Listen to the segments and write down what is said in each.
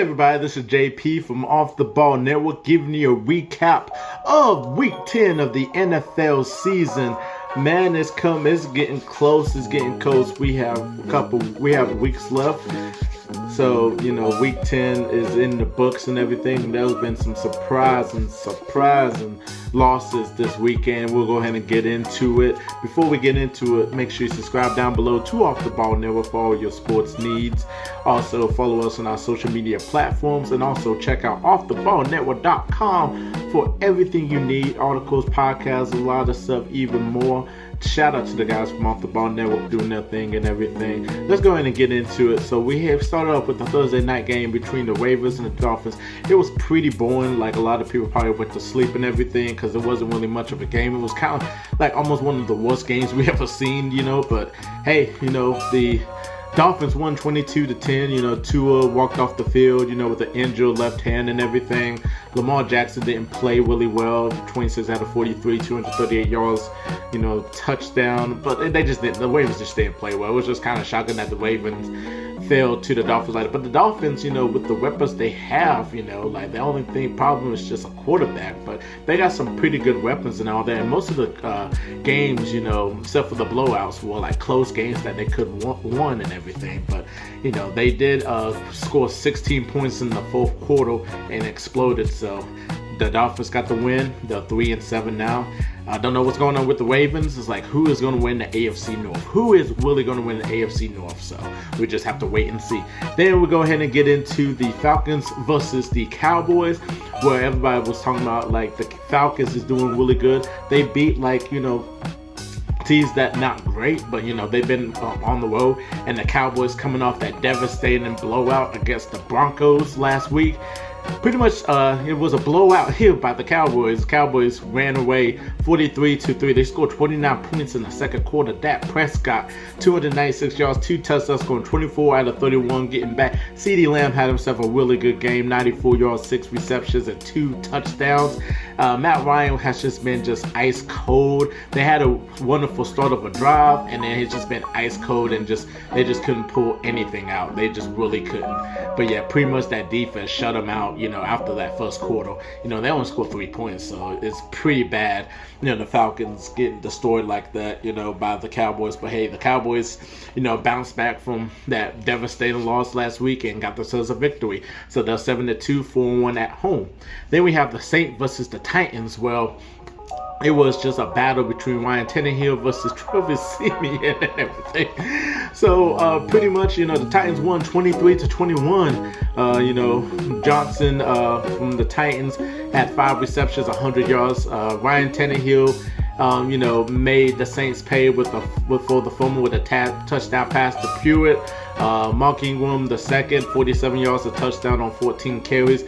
everybody? This is JP from Off the Ball Network giving you a recap of Week 10 of the NFL season. Man, it's getting close. We have weeks left. So, Week 10 is in the books and everything. There's been some surprising losses this weekend. We'll go ahead and get into it. Before we get into it, make sure you subscribe down below to Off the Ball Network for all your sports needs. Also, follow us on our social media platforms, and also check out offtheballnetwork.com for everything you need, articles, podcasts, a lot of stuff, even more. Shout out to the guys from Off the Ball Network doing their thing and everything. Let's go ahead and get into it. So we have started off with the Thursday night game between the Ravens and the Dolphins. It was pretty boring. Like, a lot of people probably went to sleep and everything because it wasn't really much of a game. It was kind of like almost one of the worst games we ever seen, But hey, the Dolphins won 22-10. Tua walked off the field, with the injured left hand and everything. Lamar Jackson didn't play really well. 26 out of 43, 238 yards, touchdown. But the Ravens just didn't play well. It was just kind of shocking that the Ravens fell to the Dolphins like that. But the Dolphins, with the weapons they have, the only problem is just a quarterback. But they got some pretty good weapons and all that. And most of the games, except for the blowouts, were like close games that they could won and everything. But they did score 16 points in the fourth quarter and exploded. So the Dolphins got the win. They're 3-7 now. I don't know what's going on with the Ravens. It's like, who is going to win the AFC North? Who is really going to win the AFC North? So we just have to wait and see. Then we'll go ahead and get into the Falcons versus the Cowboys, where everybody was talking about like the Falcons is doing really good. They beat teams that not great, but they've been on the road. And the Cowboys coming off that devastating blowout against the Broncos last week. Pretty much, it was a blowout here by the Cowboys. Cowboys ran away 43-3. They scored 29 points in the second quarter. Dak Prescott, 296 yards, 2 touchdowns, scoring 24 out of 31, getting back. CeeDee Lamb had himself a really good game, 94 yards, 6 receptions, and 2 touchdowns. Matt Ryan has just been ice cold. They had a wonderful start of a drive, and then it's just been ice cold, and they just couldn't pull anything out. They just really couldn't. But yeah, pretty much that defense shut them out. After that first quarter, they only scored 3 points, so it's pretty bad. The Falcons getting destroyed like that, by the Cowboys. But hey, the Cowboys, bounced back from that devastating loss last week and got themselves a victory. So they're 7-2, 4-1 at home. Then we have the Saints versus the Titans. Well, it was just a battle between Ryan Tannehill versus Trevor Siemian and everything. So pretty much, the Titans won 23-21. Johnson from the Titans had 5 receptions, 100 yards. Ryan Tannehill, made the Saints pay for the fumble with a touchdown pass to Pruitt. Mark Ingram, the second, 47 yards, a touchdown on 14 carries.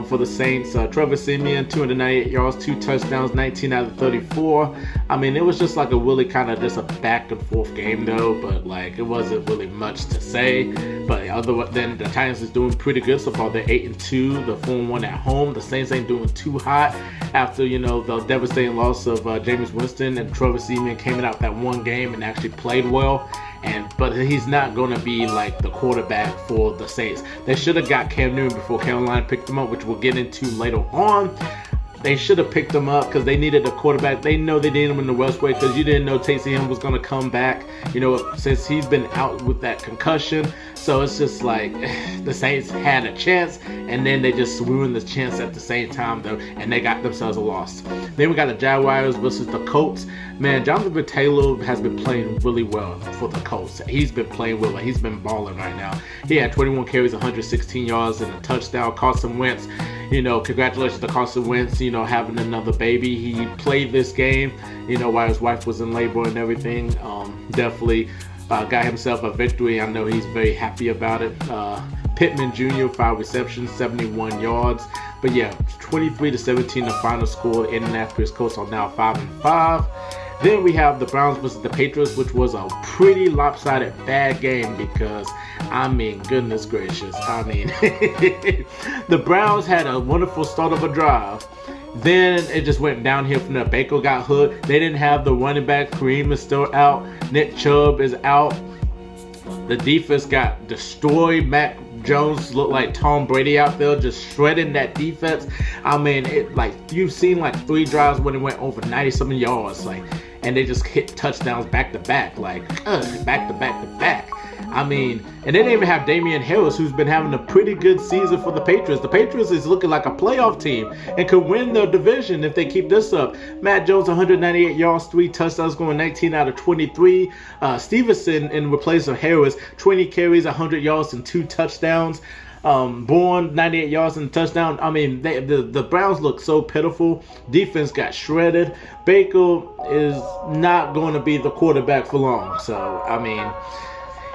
For the Saints, Trevor Siemian, 298 yards, 2 touchdowns, 19 out of 34. I mean, it was just like a really kind of just a back and forth game though, but it wasn't really much to say. But other than the Titans is doing pretty good so far. They're 8-2, they're 4-1 at home. The Saints ain't doing too hot after the devastating loss of Jameis Winston, and Trevor Siemian came out that one game and actually played well. But he's not going to be like the quarterback for the Saints. They should have got Cam Newton before Carolina picked him up, which we'll get into later on. They should have picked him up because they needed a quarterback. They know they needed him in the worst way because you didn't know Taysom Hill was going to come back, since he's been out with that concussion. So it's just like the Saints had a chance, and then they just ruined the chance at the same time, though, and they got themselves a loss. Then we got the Jaguars versus the Colts. Man, Jonathan Taylor has been playing really well for the Colts. He's been playing well. He's been balling right now. He had 21 carries, 116 yards, and a touchdown. Carson Wentz, congratulations to Carson Wentz, having another baby. He played this game, while his wife was in labor and everything. Definitely got himself a victory. I know he's very happy about it. Pittman Jr., 5 receptions, 71 yards. But yeah, 23-17 the final score. Indianapolis Colts are now 5-5. Then we have the Browns versus the Patriots, which was a pretty lopsided bad game because, goodness gracious. The Browns had a wonderful start of a drive. Then it just went downhill from there. Baker got hooked. They didn't have the running back. Kareem is still out. Nick Chubb is out. The defense got destroyed. Mac Jones looked like Tom Brady out there, just shredding that defense. I mean, you've seen 3 drives when it went over 90-something yards, and they just hit touchdowns back to back, back to back to back. I mean, and they didn't even have Damian Harris, who's been having a pretty good season for the Patriots. The Patriots is looking like a playoff team and could win the division if they keep this up. Matt Jones, 198 yards, 3 touchdowns, going 19 out of 23. Stevenson, in replace of Harris, 20 carries, 100 yards, and 2 touchdowns. Bourne, 98 yards and a touchdown. I mean, the Browns look so pitiful. Defense got shredded. Baker is not going to be the quarterback for long. So, I mean,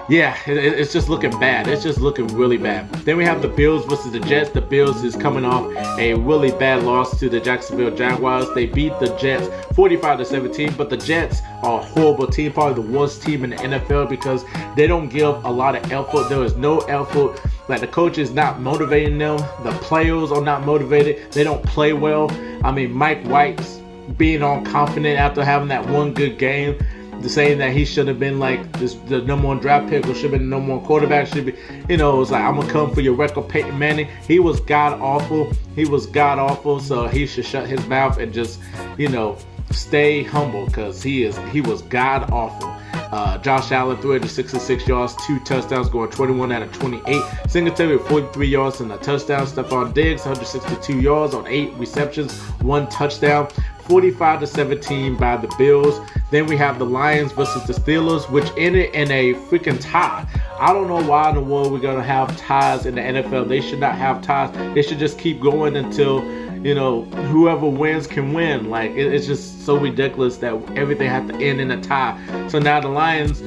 yeah, it's just looking bad. It's just looking really bad. Then we have the Bills versus the Jets. The Bills is coming off a really bad loss to the Jacksonville Jaguars. They beat the Jets 45-17, but the Jets are a horrible team, probably the worst team in the NFL because they don't give a lot of effort. There is no effort. The coach is not motivating them. The players are not motivated. They don't play well. I mean, Mike White's being all confident after having that one good game, saying that he should have been the number 1 draft pick or should have been the number 1 quarterback. Should be, it was I'm gonna come for your record, Peyton Manning. He was god awful. So he should shut his mouth and just, stay humble because he was god awful. Josh Allen, 366 yards, 2 touchdowns, going 21 out of 28. Singletary with 43 yards and a touchdown. Stephon Diggs, 162 yards on 8 receptions, 1 touchdown. 45-17 by the Bills. Then we have the Lions versus the Steelers, which ended in a freaking tie. I don't know why in the world we're going to have ties in the NFL. They should not have ties. They should just keep going until, whoever wins can win. It's just so ridiculous that everything has to end in a tie. So now the Lions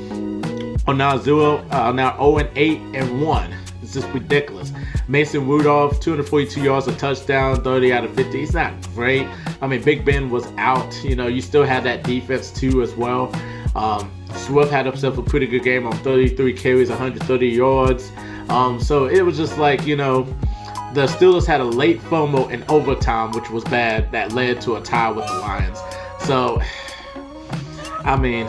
are now 0-8-1. It's just ridiculous. Mason Rudolph, 242 yards, a touchdown, 30 out of 50. He's not great. I mean, Big Ben was out. You still had that defense too as well. Swift had himself a pretty good game on 33 carries, 130 yards. So it was just the Steelers had a late fumble in overtime, which was bad. That led to a tie with the Lions. So, I mean,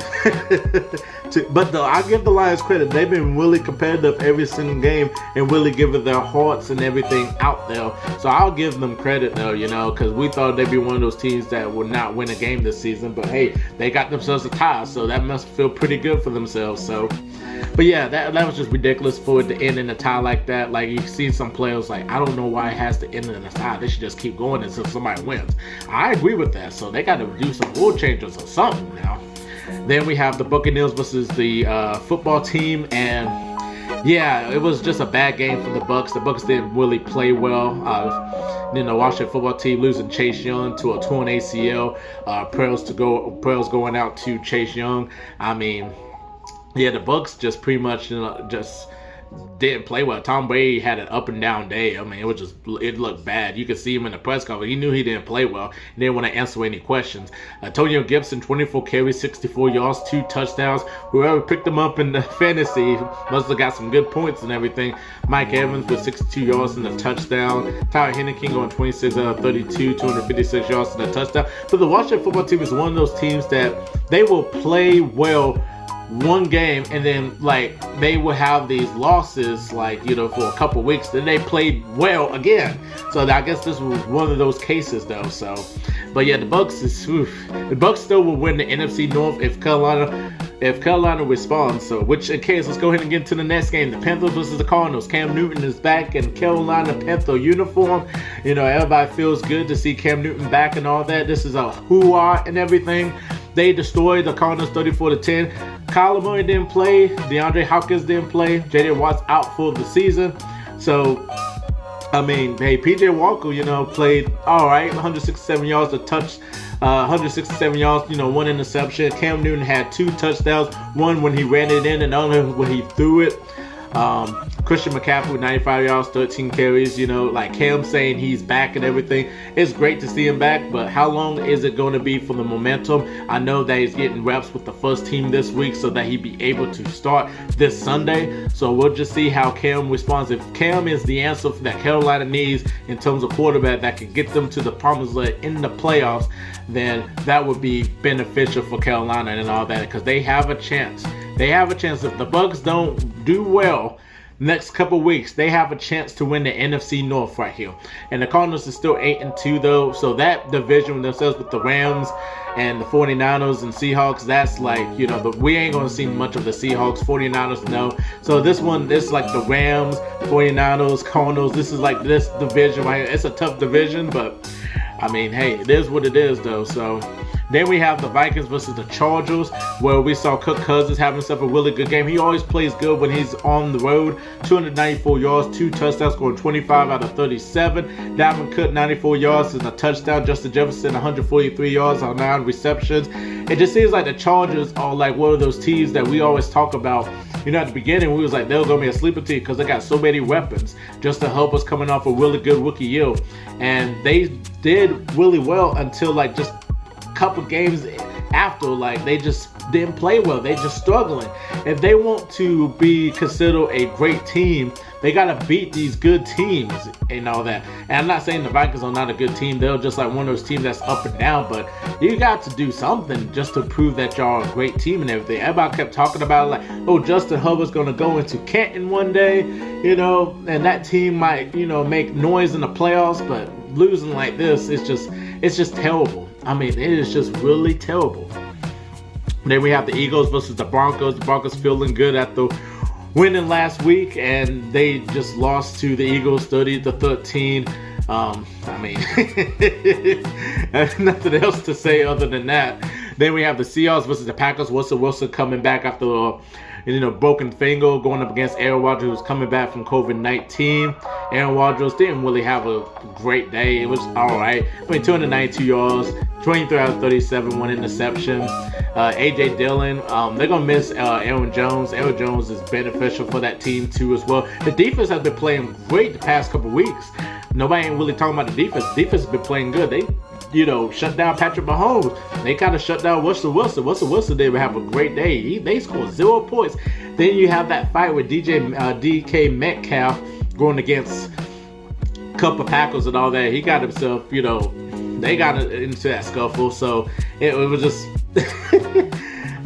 but I give the Lions credit. They've been really competitive every single game and really giving their hearts and everything out there. So I'll give them credit though, because we thought they'd be one of those teams that would not win a game this season. But hey, they got themselves a tie, so that must feel pretty good for themselves. So, but yeah, that was just ridiculous for it to end in a tie like that. You see some players I don't know why it has to end in a tie. They should just keep going until somebody wins. I agree with that. So they got to do some rule changes or something now. Then we have the Buccaneers versus the football team, and yeah, it was just a bad game for the Bucs. The Bucs didn't really play well. Washington football team losing Chase Young to a torn ACL. Prayers going out to Chase Young. I mean, yeah, the Bucs just pretty much just didn't play well. Tom Brady had an up and down day. I mean, it looked bad. You could see him in the press conference. He knew he didn't play well. He didn't want to answer any questions. Antonio Gibson, 24 carries, 64 yards, 2 touchdowns. Whoever picked him up in the fantasy must have got some good points and everything. Mike Evans with 62 yards and a touchdown. Tyler Henneke going 26 out of 32, 256 yards and a touchdown. But the Washington football team is one of those teams that they will play well one game and then they will have these losses for a couple weeks, then they played well again. So I guess this was one of those cases though. So, but yeah, the Bucs still will win the NFC North if Carolina responds. So, which in case, let's go ahead and get into the next game. The Panthers versus the Cardinals. Cam Newton is back in Carolina Panther uniform. Everybody feels good to see Cam Newton back and all that. This is a hoo-ah and everything. They destroyed the Cardinals 34-10. Kyler Murray didn't play. DeAndre Hopkins didn't play. J.J. Watt's out for the season. So, I mean, hey, P.J. Walker, played all right. 167 yards, 167 yards, 1 interception. Cam Newton had 2 touchdowns. One when he ran it in and the other when he threw it. Christian McCaffrey, 95 yards, 13 carries, Cam saying he's back and everything. It's great to see him back, but how long is it going to be for the momentum? I know that he's getting reps with the first team this week so that he'd be able to start this Sunday. So we'll just see how Cam responds. If Cam is the answer that Carolina needs in terms of quarterback that can get them to the promised land in the playoffs, then that would be beneficial for Carolina and all that, because they have a chance. If the Bucs don't do well next couple weeks, they have a chance to win the NFC North right here. And the Cardinals are still 8-2 though, so that division themselves with the Rams and the 49ers and Seahawks, that's like, we ain't gonna see much of the Seahawks, 49ers, no. So this one, this like the Rams, 49ers, Cardinals, this is like this division right here. It's a tough division, but I mean, hey, it is what it is though. So then we have the Vikings versus the Chargers, where we saw Kirk Cousins having himself a really good game. He always plays good when he's on the road. 294 yards, 2 touchdowns, scoring 25 out of 37. Dalvin Cook, 94 yards and a touchdown. Justin Jefferson, 143 yards on 9 receptions. It just seems like the Chargers are like one of those teams that we always talk about. At the beginning, we was like, they're going to be a sleeper team because they got so many weapons just to help us coming off a really good rookie year. And they did really well until like just couple games after, like they just didn't play well. They just struggling. If they want to be considered a great team, they gotta beat these good teams and all that. And I'm not saying the Vikings are not a good team. They're just like one of those teams that's up and down, but you got to do something just to prove that y'all are a great team and everything. Everybody kept talking about it like, oh, Justin Herbert's gonna go into Canton one day, and that team might, make noise in the playoffs, but losing like this, it's just terrible. I mean, it is just really terrible. Then we have the Eagles versus the Broncos. The Broncos feeling good after winning last week, and they just lost to the Eagles 30-13. I mean, there's nothing else to say other than that. Then we have the Seahawks versus the Packers. Russell Wilson coming back after broken finger, going up against Aaron Rodgers, who's coming back from COVID-19. Aaron Rodgers didn't really have a great day. It was all right. 292 yards, 23 out of 37, 1 interception. A.J. Dillon, they're going to miss Aaron Jones. Aaron Jones is beneficial for that team too as well. The defense has been playing great the past couple weeks. Nobody ain't really talking about the defense. The defense has been playing good. They shut down Patrick Mahomes. They kind of shut down Russell Wilson. Russell Wilson didn't have a great day. They scored 0 points. Then you have that fight with DK Metcalf going against a couple Packers and all that. He got himself, they got into that scuffle. So it was just...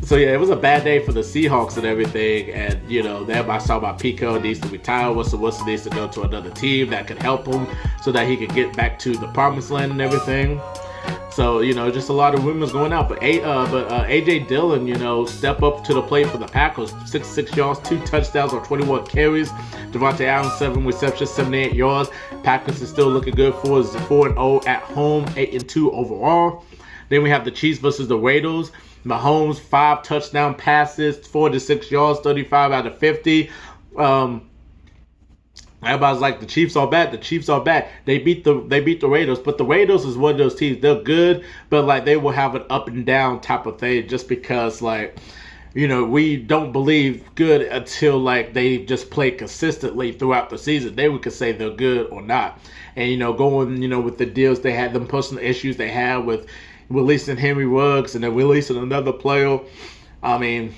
So yeah, it was a bad day for the Seahawks and everything, and everybody saw about Pico needs to retire. Russell Wilson needs to go to another team that could help him so that he could get back to the promised land and everything. So just a lot of rumors going out, but A.J. Dillon, step up to the plate for the Packers. 66 yards, 2 touchdowns on 21 carries. Devontae Allen 7 receptions, 78 yards. Packers is still looking good for 4-0 at home, 8-2 overall. Then we have the Chiefs versus the Raiders. Mahomes, 5 touchdown passes, 46 yards, 35 out of 50. Everybody's like, the Chiefs are bad. The Chiefs are bad. They beat the Raiders, but the Raiders is one of those teams. They're good, but like they will have an up and down type of thing, just because we don't believe good until like they just play consistently throughout the season. Then we could say they're good or not. And going with the deals they had, them personal issues they had with releasing Henry Ruggs and then releasing another player. I mean,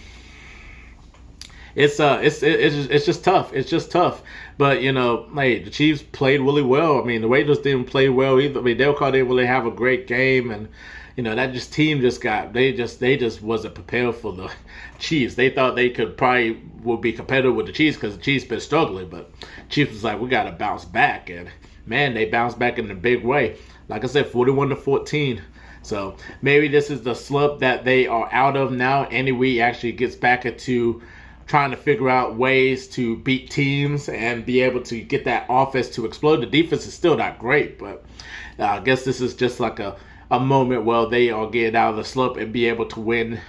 it's just tough. It's just tough. But the Chiefs played really well. I mean, the Raiders didn't play well either. I mean, Del Carr didn't really have a great game, and that team just wasn't prepared for the Chiefs. They thought they would be competitive with the Chiefs because the Chiefs been struggling, but Chiefs was like, we got to bounce back, and man, they bounced back in a big way. Like I said, 41-14. So maybe this is the slump that they are out of now. Andy Reid actually gets back into trying to figure out ways to beat teams and be able to get that offense to explode. The defense is still not great, but I guess this is just like a moment where they are getting out of the slump and be able to win,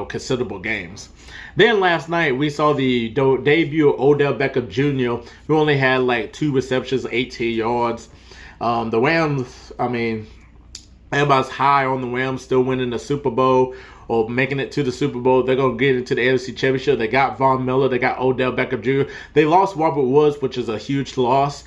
considerable games. Then last night we saw the debut of Odell Beckham Jr., who only had like 2 receptions, 18 yards. The Rams, I mean, everybody's high on the Rams still winning the Super Bowl or making it to the Super Bowl. They're going to get into the NFC Championship. They got Von Miller. They got Odell Beckham Jr. They lost Robert Woods, which is a huge loss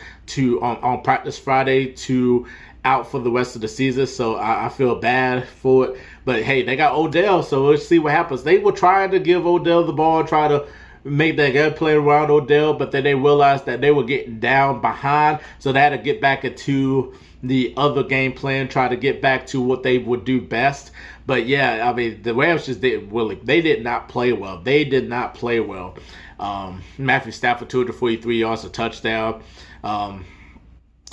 on practice Friday to out for the rest of the season. So I feel bad for it. But hey, they got Odell, so let's see what happens. They were trying to give Odell the ball, try to make that game play around Odell, but then they realized that they were getting down behind, so they had to get back into the other game plan, try to get back to what they would do best. But yeah, I mean, the Rams just they did not play well. They did not play well. Matthew Stafford, 243 yards, a touchdown.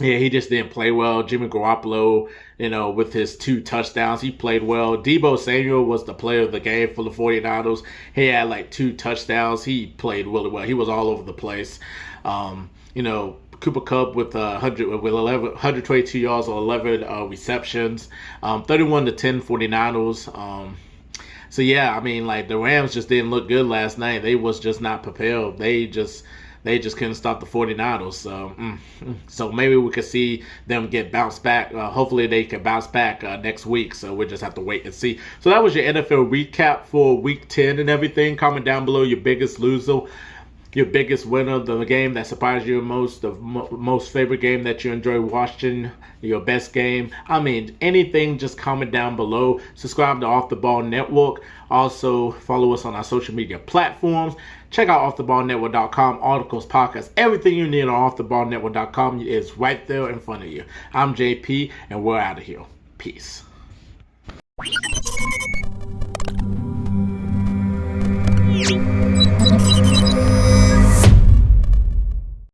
Yeah, he just didn't play well. Jimmy Garoppolo, with his 2 touchdowns, he played well. Deebo Samuel was the player of the game for the 49ers. He had like 2 touchdowns. He played really well. He was all over the place. Cooper Kupp with 122 yards on 11 receptions, 31-10 49ers. So yeah, I mean, like, the Rams just didn't look good last night. They was just not prepared. They just couldn't stop the 49ers. So maybe we could see them get bounced back. Hopefully they can bounce back next week. So we'll just have to wait and see. So that was your NFL recap for Week 10 and everything. Comment down below your biggest loser, your biggest winner, the game that surprised you most, the most favorite game that you enjoy watching, your best game. I mean, anything, just comment down below. Subscribe to Off the Ball Network. Also, follow us on our social media platforms. Check out offtheballnetwork.com, articles, podcasts, everything you need on offtheballnetwork.com is right there in front of you. I'm JP, and we're out of here. Peace.